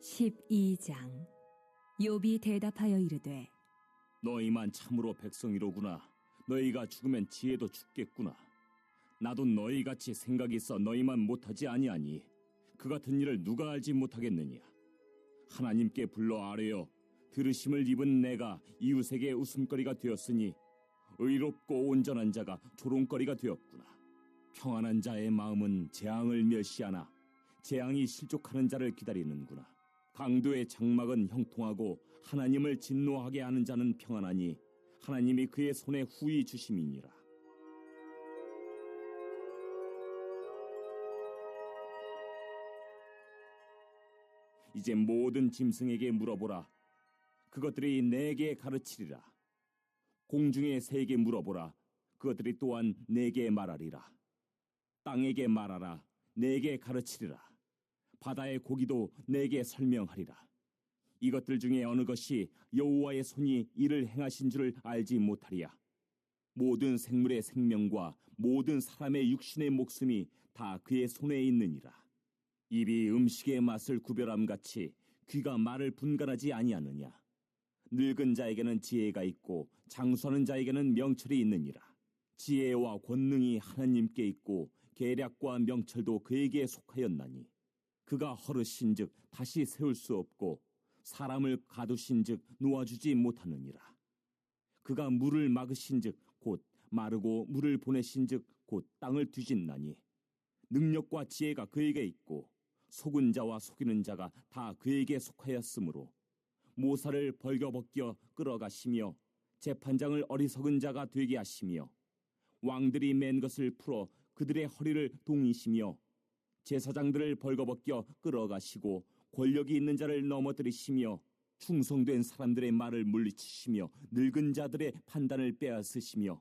12장. 욥이 대답하여 이르되 너희만 참으로 백성이로구나. 너희가 죽으면 지혜도 죽겠구나. 나도 너희같이 생각이 있어 너희만 못하지 아니하니 그 같은 일을 누가 알지 못하겠느냐. 하나님께 불러 아뢰어 들으심을 입은 내가 이웃에게 웃음거리가 되었으니 의롭고 온전한 자가 조롱거리가 되었구나. 평안한 자의 마음은 재앙을 멸시하나 재앙이 실족하는 자를 기다리는구나. 강도의 장막은 형통하고 하나님을 진노하게 하는 자는 평안하니 하나님이 그의 손에 후히 주심이니라. 이제 모든 짐승에게 물어보라. 그것들이 내게 가르치리라. 공중의 새에게 물어보라. 그것들이 또한 내게 말하리라. 땅에게 말하라. 내게 가르치리라. 바다의 고기도 내게 설명하리라. 이것들 중에 어느 것이 여호와의 손이 이를 행하신 줄을 알지 못하리야. 모든 생물의 생명과 모든 사람의 육신의 목숨이 다 그의 손에 있느니라. 입이 음식의 맛을 구별함 같이 귀가 말을 분간하지 아니하느냐. 늙은 자에게는 지혜가 있고 장수하는 자에게는 명철이 있느니라. 지혜와 권능이 하나님께 있고 계략과 명철도 그에게 속하였나니 그가 허르신즉 다시 세울 수 없고 사람을 가두신즉 놓아주지 못하느니라. 그가 물을 막으신즉 곧 마르고 물을 보내신즉 곧 땅을 뒤집나니 능력과 지혜가 그에게 있고 속은 자와 속이는 자가 다 그에게 속하였으므로 모사를 벌거벗겨 끌어가시며 재판장을 어리석은 자가 되게 하시며 왕들이 맨 것을 풀어 그들의 허리를 동이시며 제사장들을 벌거벗겨 끌어가시고 권력이 있는 자를 넘어뜨리시며 충성된 사람들의 말을 물리치시며 늙은 자들의 판단을 빼앗으시며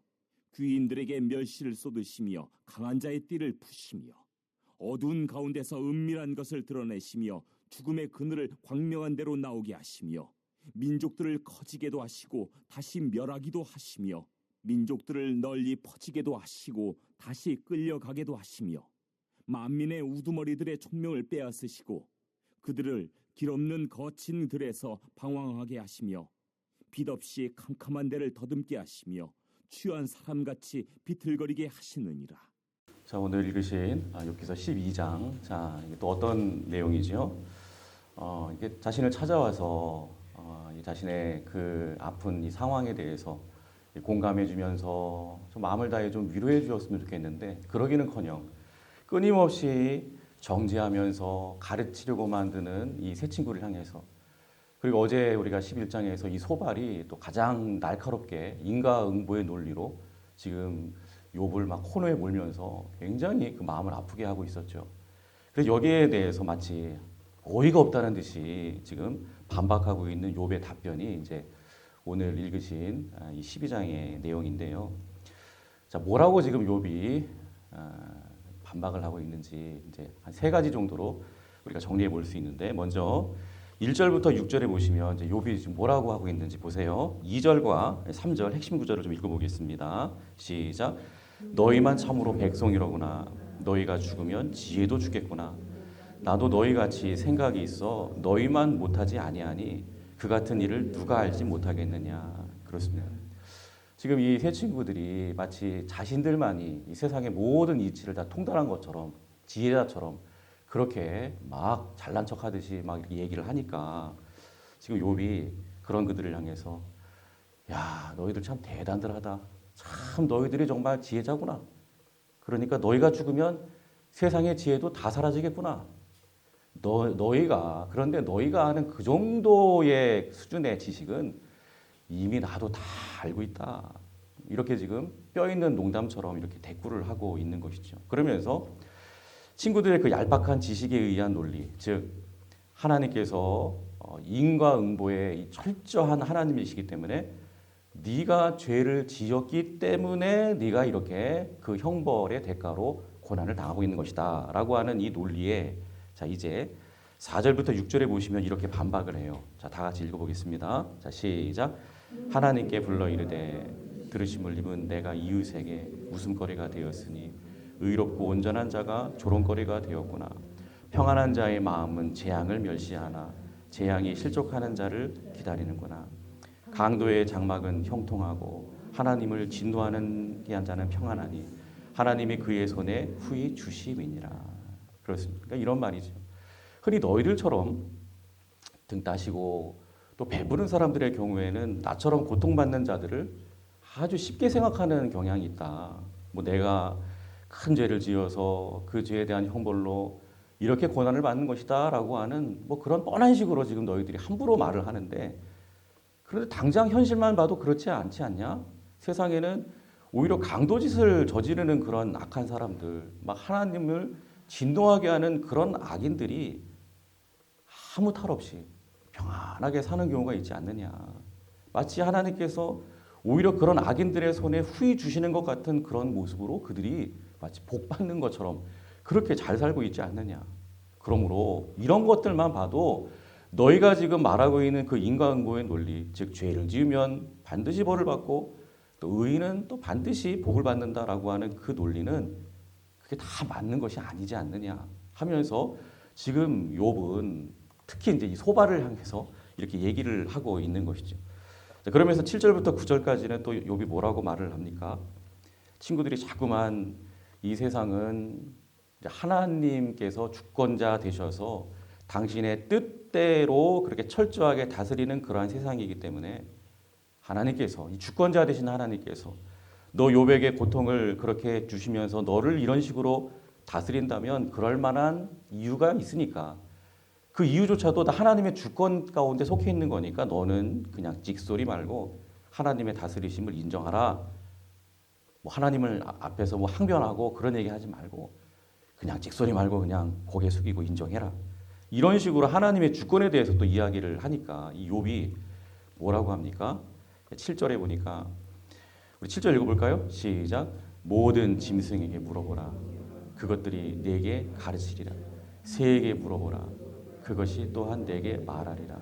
귀인들에게 멸시를 쏟으시며 강한 자의 띠를 푸시며 어두운 가운데서 은밀한 것을 드러내시며 죽음의 그늘을 광명한 대로 나오게 하시며 민족들을 커지게도 하시고 다시 멸하기도 하시며 민족들을 널리 퍼지게도 하시고 다시 끌려가게도 하시며 만민의 우두머리들의 총명을 빼앗으시고 그들을 길없는 거친 들에서 방황하게 하시며 빛 없이 캄캄한 데를 더듬게 하시며 취한 사람같이 비틀거리게 하시느니라. 자, 오늘 읽으신 욥기서 12장. 자, 이게 또 어떤 내용이죠? 이게 자신을 찾아와서 이 자신의 그 아픈 이 상황에 대해서 공감해주면서 좀 마음을 다해 좀 위로해 주었으면 좋겠는데 그러기는커녕 끊임없이 정죄하면서 가르치려고 만드는 이 세 친구를 향해서, 그리고 어제 우리가 11장에서 이 소발이 또 가장 날카롭게 인과응보의 논리로 지금 욥을 막 코너에 몰면서 굉장히 그 마음을 아프게 하고 있었죠. 그래서 여기에 대해서 마치 어이가 없다는 듯이 지금 반박하고 있는 욥의 답변이 이제 오늘 읽으신 이 12장의 내용인데요. 자, 뭐라고 지금 욥이 반박을 하고 있는지 이제 한 세 가지 정도로 우리가 정리해 볼 수 있는데, 먼저 1절부터 6절에 보시면 이제 욥이 지금 뭐라고 하고 있는지 보세요. 2절과 3절 핵심 구절을 좀 읽어보겠습니다. 시작. 너희만 참으로 백성이로구나. 너희가 죽으면 지혜도 죽겠구나. 나도 너희같이 생각이 있어 너희만 못하지 아니하니 그 같은 일을 누가 알지 못하겠느냐. 그렇습니다. 지금 이 세 친구들이 마치 자신들만이 이 세상의 모든 이치를 다 통달한 것처럼, 지혜자처럼 그렇게 막 잘난 척하듯이 막 이렇게 얘기를 하니까 지금 욥이 그런 그들을 향해서 야, 너희들 참 대단들하다. 참 너희들이 정말 지혜자구나. 그러니까 너희가 죽으면 세상의 지혜도 다 사라지겠구나. 그런데 너희가 아는 그 정도의 수준의 지식은 이미 나도 다 알고 있다. 이렇게 지금 뼈 있는 농담처럼 이렇게 대꾸를 하고 있는 것이죠. 그러면서 친구들의 그 얄팍한 지식에 의한 논리, 즉 하나님께서 인과응보의 이 철저한 하나님이시기 때문에 네가 죄를 지었기 때문에 네가 이렇게 그 형벌의 대가로 고난을 당하고 있는 것이다 라고 하는 이 논리에, 자 이제 4절부터 6절에 보시면 이렇게 반박을 해요. 자, 다 같이 읽어보겠습니다. 자, 시작. 하나님께 불러 이르되 들으심을 입은 내가 이웃에게 웃음거리가 되었으니 의롭고 온전한 자가 조롱거리가 되었구나. 평안한 자의 마음은 재앙을 멸시하나 재앙이 실족하는 자를 기다리는구나. 강도의 장막은 형통하고 하나님을 진노하는 자는 평안하니 하나님이 그의 손에 후히 주심이니라. 그렇습니다. 그러니까 이런 말이죠. 흔히 너희들처럼 등 따시고 또 배부른 사람들의 경우에는 나처럼 고통받는 자들을 아주 쉽게 생각하는 경향이 있다. 뭐 내가 큰 죄를 지어서 그 죄에 대한 형벌로 이렇게 고난을 받는 것이다라고 하는 뭐 그런 뻔한 식으로 지금 너희들이 함부로 말을 하는데, 그런데 당장 현실만 봐도 그렇지 않지 않냐? 세상에는 오히려 강도짓을 저지르는 그런 악한 사람들, 막 하나님을 진노하게 하는 그런 악인들이 아무 탈 없이 평안하게 사는 경우가 있지 않느냐. 마치 하나님께서 오히려 그런 악인들의 손에 후히 주시는 것 같은 그런 모습으로 그들이 마치 복 받는 것처럼 그렇게 잘 살고 있지 않느냐. 그러므로 이런 것들만 봐도 너희가 지금 말하고 있는 그 인과응보의 논리, 즉 죄를 지으면 반드시 벌을 받고 또 의인은 또 반드시 복을 받는다라고 하는 그 논리는 그게 다 맞는 것이 아니지 않느냐 하면서 지금 욥은 특히 이제 이 소발을 향해서 이렇게 얘기를 하고 있는 것이죠. 자, 그러면서 7절부터 9절까지는 또 욥이 뭐라고 말을 합니까? 친구들이 자꾸만 이 세상은 하나님께서 주권자 되셔서 당신의 뜻대로 그렇게 철저하게 다스리는 그러한 세상이기 때문에 하나님께서, 이 주권자 되신 하나님께서 너 욥에게 고통을 그렇게 주시면서 너를 이런 식으로 다스린다면 그럴 만한 이유가 있으니까 그 이유조차도 다 하나님의 주권 가운데 속해 있는 거니까 너는 그냥 찍소리 말고 하나님의 다스리심을 인정하라. 뭐 하나님을 앞에서 뭐 항변하고 그런 얘기 하지 말고 그냥 찍소리 말고 그냥 고개 숙이고 인정해라. 이런 식으로 하나님의 주권에 대해서 또 이야기를 하니까 이 욥이 뭐라고 합니까? 7절에 보니까 우리 7절 읽어볼까요? 시작. 모든 짐승에게 물어보라. 그것들이 내게 가르치리라. 새에게 물어보라. 그것이 또한 내게 말하리라.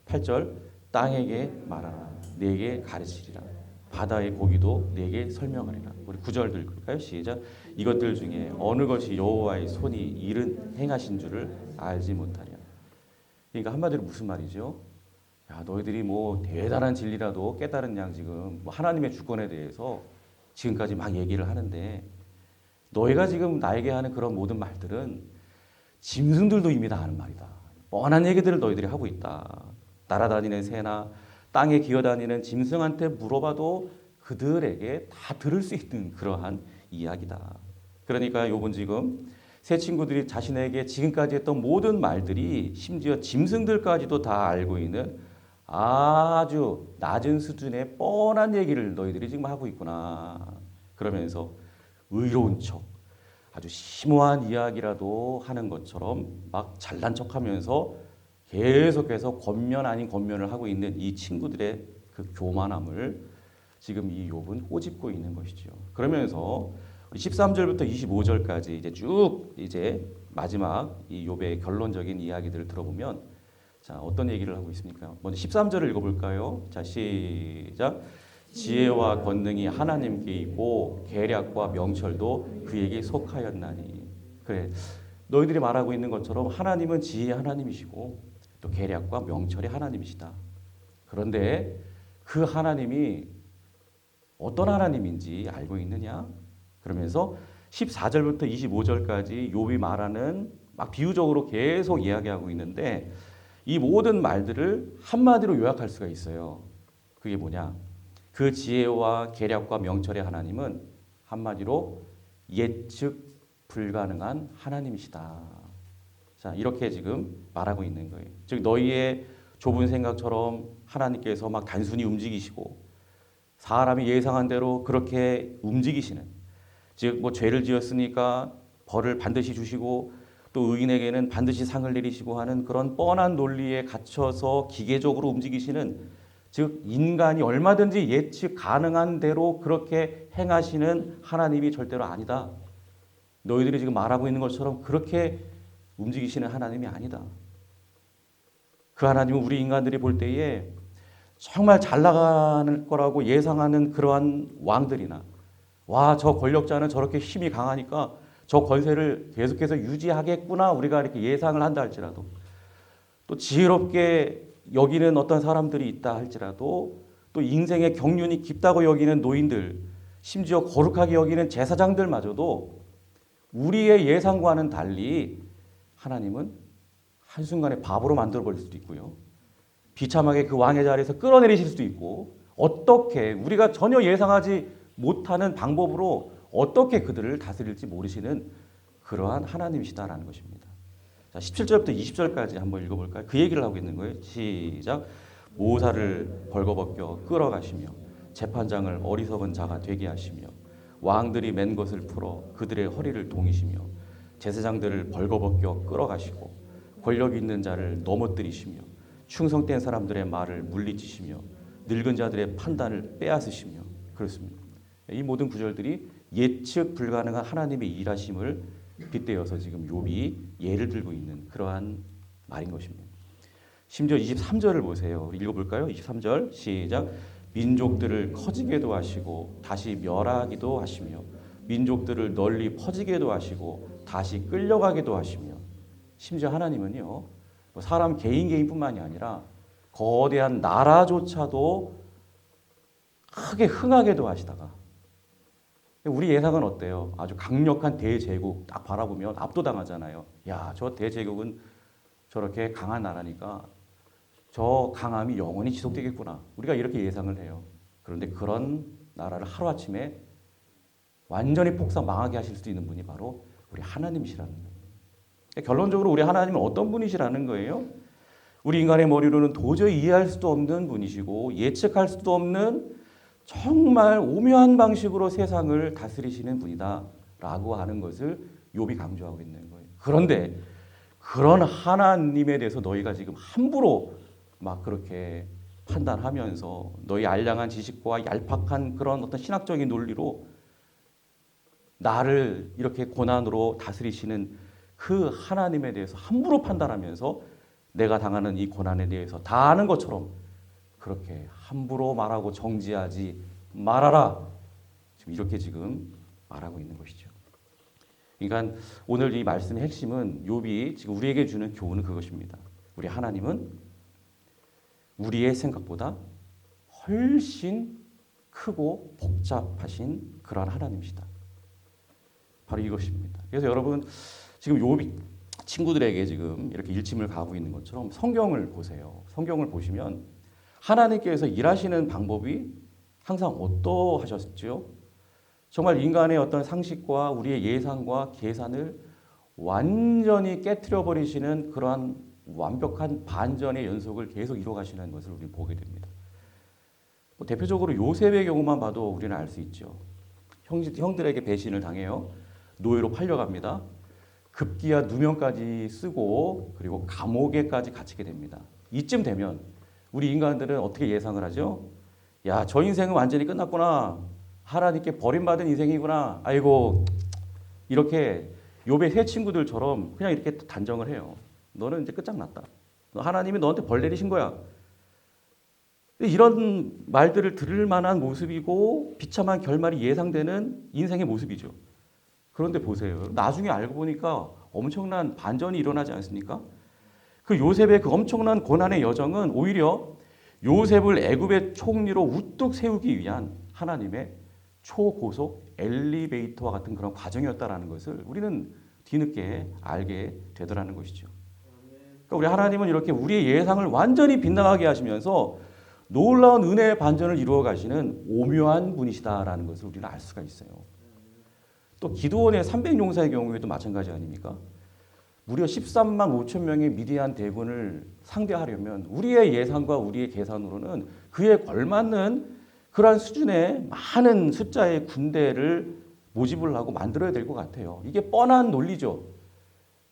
8절. 땅에게 말하라. 내게 가르치리라. 바다의 고기도 내게 설명하리라. 우리 9절도 읽을까요? 시작. 이것들 중에 어느 것이 여호와의 손이 일은 행하신 줄을 알지 못하랴. 그러니까 한마디로 무슨 말이죠? 야, 너희들이 뭐 대단한 진리라도 깨달은 양 지금 뭐 하나님의 주권에 대해서 지금까지 막 얘기를 하는데 너희가 지금 나에게 하는 그런 모든 말들은 짐승들도 이미 다 하는 말이다. 뻔한 얘기들을 너희들이 하고 있다. 날아다니는 새나 땅에 기어다니는 짐승한테 물어봐도 그들에게 다 들을 수 있는 그러한 이야기다. 그러니까 욥은 지금 새 친구들이 자신에게 지금까지 했던 모든 말들이 심지어 짐승들까지도 다 알고 있는 아주 낮은 수준의 뻔한 얘기를 너희들이 지금 하고 있구나. 그러면서 의로운 척, 아주 심오한 이야기라도 하는 것처럼 막 잘난 척하면서 계속해서 권면 아닌 권면을 하고 있는 이 친구들의 그 교만함을 지금 이 욥은 꼬집고 있는 것이죠. 그러면서 13절부터 25절까지 이제 쭉 이제 마지막 이 욥의 결론적인 이야기들을 들어보면 자, 어떤 얘기를 하고 있습니까? 먼저 13절을 읽어볼까요? 자, 시작. 지혜와 권능이 하나님께 있고 계략과 명철도 그에게 속하였나니. 그래, 너희들이 말하고 있는 것처럼 하나님은 지혜의 하나님이시고 또 계략과 명철의 하나님이시다. 그런데 그 하나님이 어떤 하나님인지 알고 있느냐? 그러면서 14절부터 25절까지 욥이 말하는 막 비유적으로 계속 이야기하고 있는데 이 모든 말들을 한마디로 요약할 수가 있어요. 그게 뭐냐? 그 지혜와 계략과 명철의 하나님은 한마디로 예측 불가능한 하나님이시다. 자, 이렇게 지금 말하고 있는 거예요. 즉 너희의 좁은 생각처럼 하나님께서 막 단순히 움직이시고 사람이 예상한 대로 그렇게 움직이시는, 즉 뭐 죄를 지었으니까 벌을 반드시 주시고 또 의인에게는 반드시 상을 내리시고 하는 그런 뻔한 논리에 갇혀서 기계적으로 움직이시는, 즉 인간이 얼마든지 예측 가능한 대로 그렇게 행하시는 하나님이 절대로 아니다. 너희들이 지금 말하고 있는 것처럼 그렇게 움직이시는 하나님이 아니다. 그 하나님은 우리 인간들이 볼 때에 정말 잘 나가는 거라고 예상하는 그러한 왕들이나 와, 저 권력자는 저렇게 힘이 강하니까 저 권세를 계속해서 유지하겠구나 우리가 이렇게 예상을 한다 할지라도 또 지혜롭게 여기는 어떤 사람들이 있다 할지라도 또 인생의 경륜이 깊다고 여기는 노인들, 심지어 거룩하게 여기는 제사장들마저도 우리의 예상과는 달리 하나님은 한순간에 바보로 만들어버릴 수도 있고요. 비참하게 그 왕의 자리에서 끌어내리실 수도 있고, 어떻게 우리가 전혀 예상하지 못하는 방법으로 어떻게 그들을 다스릴지 모르시는 그러한 하나님이시다라는 것입니다. 자, 17절부터 20절까지 한번 읽어볼까요? 그 얘기를 하고 있는 거예요. 시작. 모사를 벌거벗겨 끌어가시며 재판장을 어리석은 자가 되게 하시며 왕들이 맨 것을 풀어 그들의 허리를 동이시며 제사장들을 벌거벗겨 끌어가시고 권력 있는 자를 넘어뜨리시며 충성된 사람들의 말을 물리치시며 늙은 자들의 판단을 빼앗으시며 그렇습니다. 이 모든 구절들이 예측 불가능한 하나님의 일하심을 빗대어서 지금 욥이 예를 들고 있는 그러한 말인 것입니다. 심지어 23절을 보세요. 우리 읽어볼까요? 23절 시작. 민족들을 커지게도 하시고 다시 멸하기도 하시며 민족들을 널리 퍼지게도 하시고 다시 끌려가기도 하시며 심지어 하나님은요 사람 개인뿐만이 아니라 거대한 나라조차도 크게 흥하게도 하시다가 우리 예상은 어때요? 아주 강력한 대제국 딱 바라보면 압도당하잖아요. 야, 저 대제국은 저렇게 강한 나라니까 저 강함이 영원히 지속되겠구나. 우리가 이렇게 예상을 해요. 그런데 그런 나라를 하루아침에 완전히 폭삭 망하게 하실 수 있는 분이 바로 우리 하나님이시라는 거예요. 결론적으로 우리 하나님은 어떤 분이시라는 거예요? 우리 인간의 머리로는 도저히 이해할 수도 없는 분이시고 예측할 수도 없는 정말 오묘한 방식으로 세상을 다스리시는 분이다라고 하는 것을 욥이 강조하고 있는 거예요. 그런데 그런 하나님에 대해서 너희가 지금 함부로 막 그렇게 판단하면서 너희 알량한 지식과 얄팍한 그런 어떤 신학적인 논리로 나를 이렇게 고난으로 다스리시는 그 하나님에 대해서 함부로 판단하면서 내가 당하는 이 고난에 대해서 다 아는 것처럼 그렇게 함부로 말하고 정지하지 말아라. 지금 이렇게 지금 말하고 있는 것이죠. 그러니까 오늘 이 말씀의 핵심은 욥이 지금 우리에게 주는 교훈은 그것입니다. 우리 하나님은 우리의 생각보다 훨씬 크고 복잡하신 그러한 하나님이시다. 바로 이것입니다. 그래서 여러분 지금 욥이 친구들에게 지금 이렇게 일침을 가하고 있는 것처럼 성경을 보세요. 성경을 보시면 하나님께서 일하시는 방법이 항상 어떠하셨죠? 정말 인간의 어떤 상식과 우리의 예상과 계산을 완전히 깨트려 버리시는 그러한 완벽한 반전의 연속을 계속 이루어가시는 것을 우리는 보게 됩니다. 대표적으로 요셉의 경우만 봐도 우리는 알 수 있죠. 형들에게 배신을 당해요. 노예로 팔려갑니다. 급기야 누명까지 쓰고 그리고 감옥에까지 갇히게 됩니다. 이쯤 되면 우리 인간들은 어떻게 예상을 하죠? 야, 저 인생은 완전히 끝났구나. 하나님께 버림받은 인생이구나. 아이고, 이렇게 욥의 세 친구들처럼 그냥 이렇게 단정을 해요. 너는 이제 끝장났다. 하나님이 너한테 벌 내리신 거야. 이런 말들을 들을 만한 모습이고 비참한 결말이 예상되는 인생의 모습이죠. 그런데 보세요. 나중에 알고 보니까 엄청난 반전이 일어나지 않습니까? 그 요셉의 그 엄청난 고난의 여정은 오히려 요셉을 애굽의 총리로 우뚝 세우기 위한 하나님의 초고속 엘리베이터와 같은 그런 과정이었다라는 것을 우리는 뒤늦게 알게 되더라는 것이죠. 그러니까 우리 하나님은 이렇게 우리의 예상을 완전히 빗나가게 하시면서 놀라운 은혜의 반전을 이루어 가시는 오묘한 분이시다라는 것을 우리는 알 수가 있어요. 또 기드온의 300용사의 경우에도 마찬가지 아닙니까? 무려 13만 5천 명의 미디안 대군을 상대하려면 우리의 예상과 우리의 계산으로는 그에 걸맞는 그러한 수준의 많은 숫자의 군대를 모집을 하고 만들어야 될 것 같아요. 이게 뻔한 논리죠.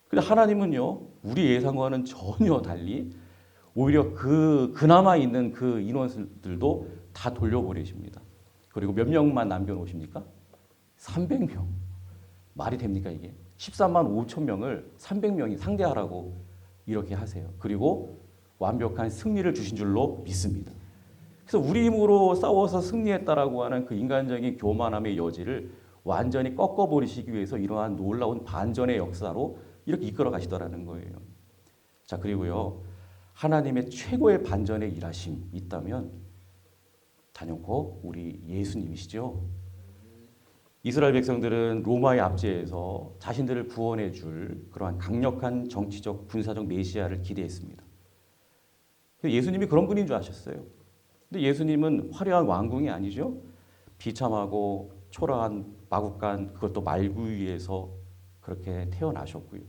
근데 하나님은요, 우리 예상과는 전혀 달리 오히려 그나마 있는 그 인원들도 다 돌려보내십니다. 그리고 몇 명만 남겨놓으십니까? 300명. 말이 됩니까 이게? 14만 5천 명을 300명이 상대하라고 이렇게 하세요. 그리고 완벽한 승리를 주신 줄로 믿습니다. 그래서 우리 힘으로 싸워서 승리했다라고 하는 그 인간적인 교만함의 여지를 완전히 꺾어버리시기 위해서 이러한 놀라운 반전의 역사로 이렇게 이끌어 가시더라는 거예요. 자, 그리고요. 하나님의 최고의 반전의 일하심이 있다면 단연코 우리 예수님이시죠. 이스라엘 백성들은 로마의 압제에서 자신들을 구원해 줄 그러한 강력한 정치적 군사적 메시아를 기대했습니다. 예수님이 그런 분인 줄 아셨어요. 근데 예수님은 화려한 왕궁이 아니죠. 비참하고 초라한 마국간, 그것도 말구 위에서 그렇게 태어나셨고요.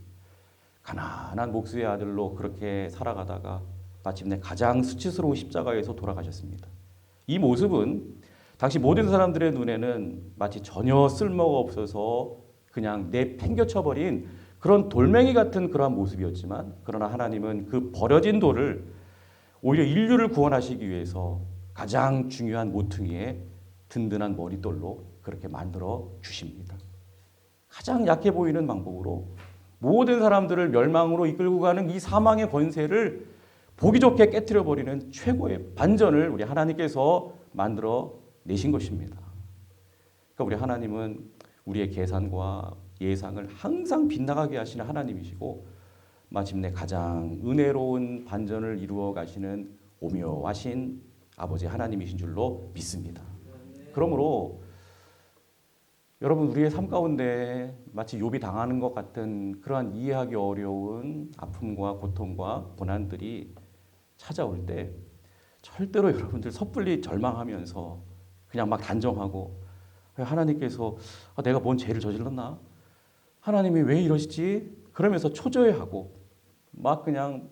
가난한 목수의 아들로 그렇게 살아가다가 마침내 가장 수치스러운 십자가에서 돌아가셨습니다. 이 모습은 당시 모든 사람들의 눈에는 마치 전혀 쓸모가 없어서 그냥 내팽겨쳐버린 그런 돌멩이 같은 그러한 모습이었지만, 그러나 하나님은 그 버려진 돌을 오히려 인류를 구원하시기 위해서 가장 중요한 모퉁이에 든든한 머릿돌로 그렇게 만들어 주십니다. 가장 약해 보이는 방법으로 모든 사람들을 멸망으로 이끌고 가는 이 사망의 권세를 보기 좋게 깨트려 버리는 최고의 반전을 우리 하나님께서 만들어 내신 것입니다. 그러니까 우리 하나님은 우리의 계산과 예상을 항상 빗나가게 하시는 하나님이시고, 마침내 가장 은혜로운 반전을 이루어 가시는 오묘하신 아버지 하나님이신 줄로 믿습니다. 그러므로 여러분, 우리의 삶 가운데 마치 욥이 당하는 것 같은 그러한 이해하기 어려운 아픔과 고통과 고난들이 찾아올 때 절대로 여러분들 섣불리 절망하면서 그냥 막 단정하고, 하나님께서 내가 뭔 죄를 저질렀나? 하나님이 왜 이러시지? 그러면서 초조해하고 막 그냥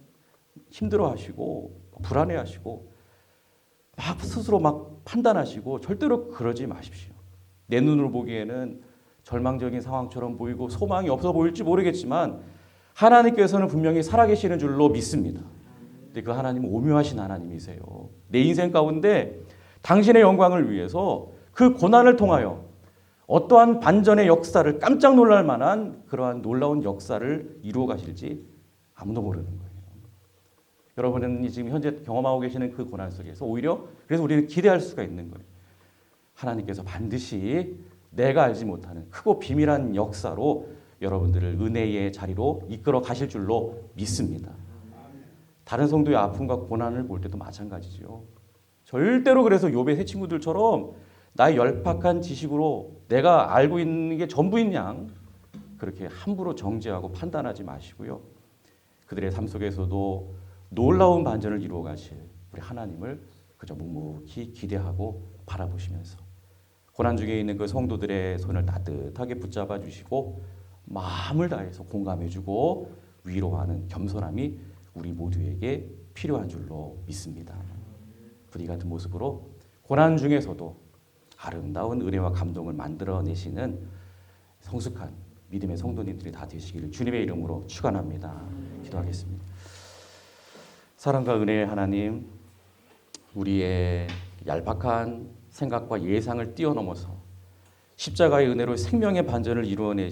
힘들어하시고 불안해하시고 막 스스로 막 판단하시고, 절대로 그러지 마십시오. 내 눈으로 보기에는 절망적인 상황처럼 보이고 소망이 없어 보일지 모르겠지만 하나님께서는 분명히 살아계시는 줄로 믿습니다. 근데 그 하나님은 오묘하신 하나님이세요. 내 인생 가운데 당신의 영광을 위해서 그 고난을 통하여 어떠한 반전의 역사를, 깜짝 놀랄 만한 그러한 놀라운 역사를 이루어 가실지 아무도 모르는 거예요. 여러분은 지금 현재 경험하고 계시는 그 고난 속에서 오히려 그래서 우리는 기대할 수가 있는 거예요. 하나님께서 반드시 내가 알지 못하는 크고 비밀한 역사로 여러분들을 은혜의 자리로 이끌어 가실 줄로 믿습니다. 다른 성도의 아픔과 고난을 볼 때도 마찬가지죠. 절대로 그래서 욥의 세 친구들처럼 나의 열팍한 지식으로 내가 알고 있는 게 전부인 양 그렇게 함부로 정죄하고 판단하지 마시고요. 그들의 삶 속에서도 놀라운 반전을 이루어 가실 우리 하나님을 그저 묵묵히 기대하고 바라보시면서 고난 중에 있는 그 성도들의 손을 따뜻하게 붙잡아 주시고 마음을 다해서 공감해 주고 위로하는 겸손함이 우리 모두에게 필요한 줄로 믿습니다. 부디 같은 모습으로 고난 중에서도 아름다운 은혜와 감동을 만들어내시는 성숙한 믿음의 성도님들이 다 되시기를 주님의 이름으로 축원합니다. 기도하겠습니다. 사랑과 은혜의 하나님, 우리의 얄팍한 생각과 예상을 뛰어넘어서 십자가의 은혜로 생명의 반전을 이루어내신